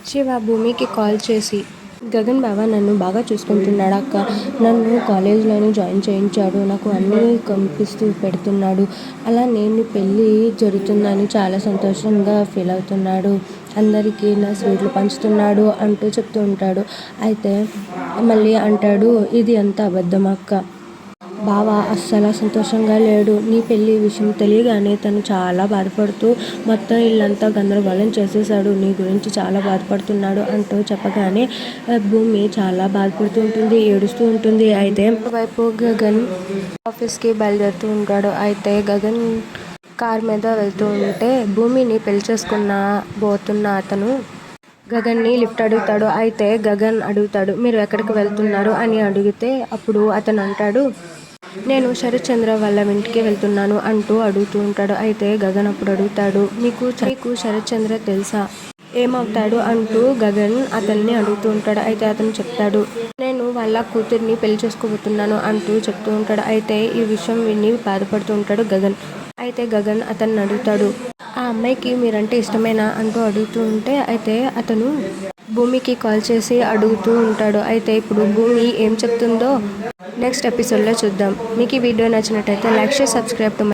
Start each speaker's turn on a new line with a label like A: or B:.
A: శివ భూమికి కాల్ చేసి, గగన్ బావ నన్ను బాగా చూసుకుంటున్నాడు అక్క. నన్ను కాలేజ్లోని జాయిన్ చేయించాడు. నాకు అన్నీ కనిపిస్తూ పెడుతున్నాడు. అలా నేను పెళ్ళి జరుగుతుందని చాలా సంతోషంగా ఫీల్ అవుతున్నాడు. అందరికీ నా స్వీట్లు పంచుతున్నాడు అంటూ చెప్తూ ఉంటాడు. అయితే మళ్ళీ అంటాడు, ఇది అంతా అబద్ధం అక్క. బావ అస్సలు సంతోషంగా లేడు. నీ పెళ్ళి విషయం తెలియగానే తను చాలా బాధపడుతూ మొత్తం ఇల్లంతా గందరగోళం చేసేసాడు. నీ గురించి చాలా బాధపడుతున్నాడు అంటూ చెప్పగానే భూమి చాలా బాధపడుతూ ఉంటుంది, ఏడుస్తూ ఉంటుంది. అయితే వైపు గగన్ ఆఫీస్కి బయలుదేరుతూ ఉంటాడు. అయితే గగన్ కార్ మీద వెళ్తూ ఉంటే భూమిని పెళ్లి బోతున్న అతను గగన్ని లిఫ్ట్ అడుగుతాడు. అయితే గగన్ అడుగుతాడు, మీరు ఎక్కడికి వెళ్తున్నారు అని అడిగితే అప్పుడు అతను అంటాడు, నేను శరత్చంద్ర వాళ్ళ ఇంటికి వెళ్తున్నాను అంటూ అడుగుతూ ఉంటాడు. అయితే గగన్ అప్పుడు అడుగుతాడు, నీకు శరత్చంద్ర తెలుసా, ఏమవుతాడు అంటూ గగన్ అతన్ని అడుగుతూ ఉంటాడు. అయితే అతను చెప్తాడు, నేను వాళ్ళ కూతుర్ని పెళ్లి చేసుకోబోతున్నాను అంటూ చెప్తూ ఉంటాడు. అయితే ఈ విషయం విని బాధపడుతూ ఉంటాడు గగన్. అయితే గగన్ అతన్ని అడుగుతాడు, ఆ అమ్మాయికి మీరంటే ఇష్టమేనా అంటూ అడుగుతూ ఉంటే అయితే అతను భూమికి కాల్ చేసి అడుగుతూ ఉంటాడు. అయితే ఇప్పుడు భూమి ఏం చెప్తుందో నెక్స్ట్ ఎపిసోడ్లో చూద్దాం. మీకు ఈ వీడియో నచ్చినట్టయితే లైక్, షేర్, సబ్స్క్రైబ్ టు